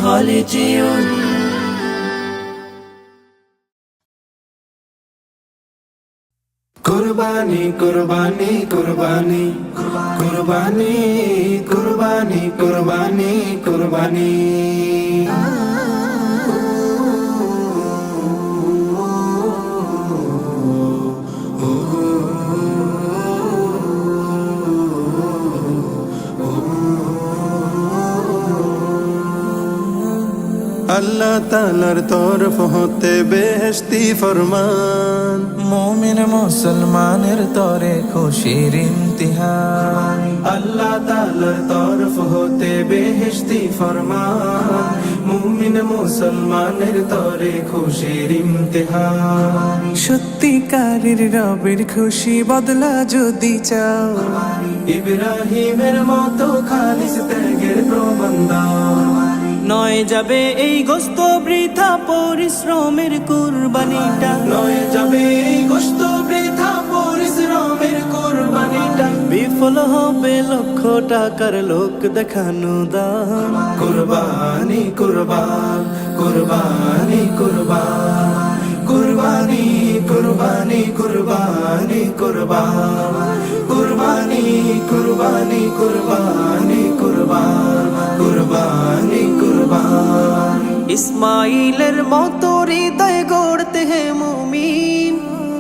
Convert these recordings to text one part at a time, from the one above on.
خالدون কুরবানি কুরবানি কুরবানি কুরবানি কুরবানি কুরবানি কুরবানি আল্লাহ তাআলার তরফ হতে বেহেশতি ফরমান, মুমিন মুসলমানের তরে খুশির ইমতিহান। আল্লাহ তাআলার তরফ হতে বেহেশতি ফরমান, মুমিন মুসলমানের তরে খুশির ইমতিহান। সত্যিকারের রবের খুশি বদলা যদি চাও, ইব্রাহিমের মতো খালিস ত্যাগের প্রবন্ধ নয় যাবে এই গোস্ত বৃথা পরিশ্রমের কুরবানিটা, নয় যাবে এই গোশত বৃথা পরিশ্রমের কুরবানিটা। বিফল হবে লক্ষ টাকার লোক দেখানো দান। কুরবানি কুরবান কুরবানি কুরবান কুরবানি কুরবানি কুরবানি কুরবান কুরবানি কুরবানি কুরবানি কুরবান কুরবানি কুরবান। ইসমাইলের মতো হৃদয় গড়তে হে মুমিন,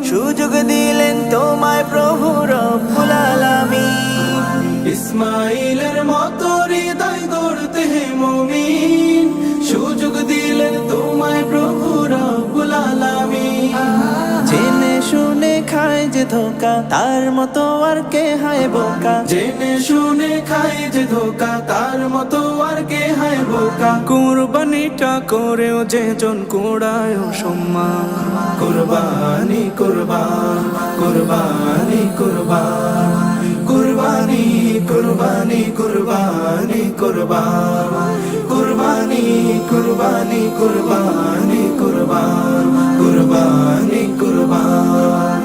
সুযোগ দিলেন তোমায় প্রভু রব্বুল আলামিন। ইসমাইলের মতো হৃদয় গড়তে হে মুমিন, সুযোগ দিলেন তোমায় প্রভু রব্বুল আলামিন। জেনে শুনে খায় যে ধোকা, তার মতো আর কে হায় বোকা। জেনে শুনে খায় যে ধোকা, তার মতো আর কে হায় বোকা। কুরবানিটা করেও যে জন কুড়ায় সম্মান। কুরবানি কুরবান কুরবানি কুরবান কুরবানি কুরবানি কুরবানি কুরবান কুরবানি কুরবানি কুরবানি কুরবান কুরবানি কুরবান।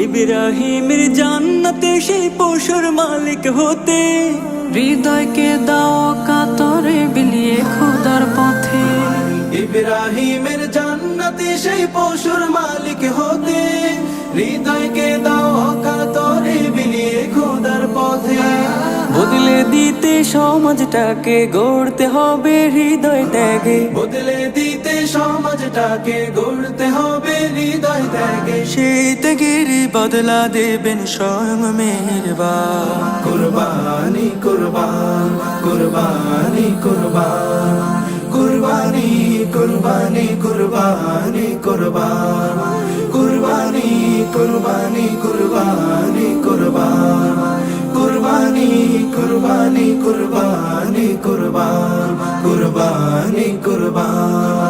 ইব্রাহিমের জান্নাতে সেই পশুর মালিক হতে, হৃদয়কে দাও কাতরে বিলিয়ে খোদার পথে। ইব্রাহিমের জান্নাতে সেই পশুর মালিক হতে, হৃদয়কে দাও কাতরে বিলিয়ে খোদার পথে। বদলে দিতে সমাজটাকে গড়তে হবে হৃদয় ত্যাগে, বদলে দিতে সমাজটাকে গড়তে হবে হৃদয় ত্যাগে। সেই ত্যাগের বদলা দেবেন স্বয়ং মেহেরবান। কুরবানি কুরবান কুরবানি কুরবান কুরবানি কুরবানি কুরবানি কুরবান কুরবানি কুরবানি কুরবানি কুরবান কুরবানি কুরবানি কুরবানি কুরবান কুরবানি কুরবান।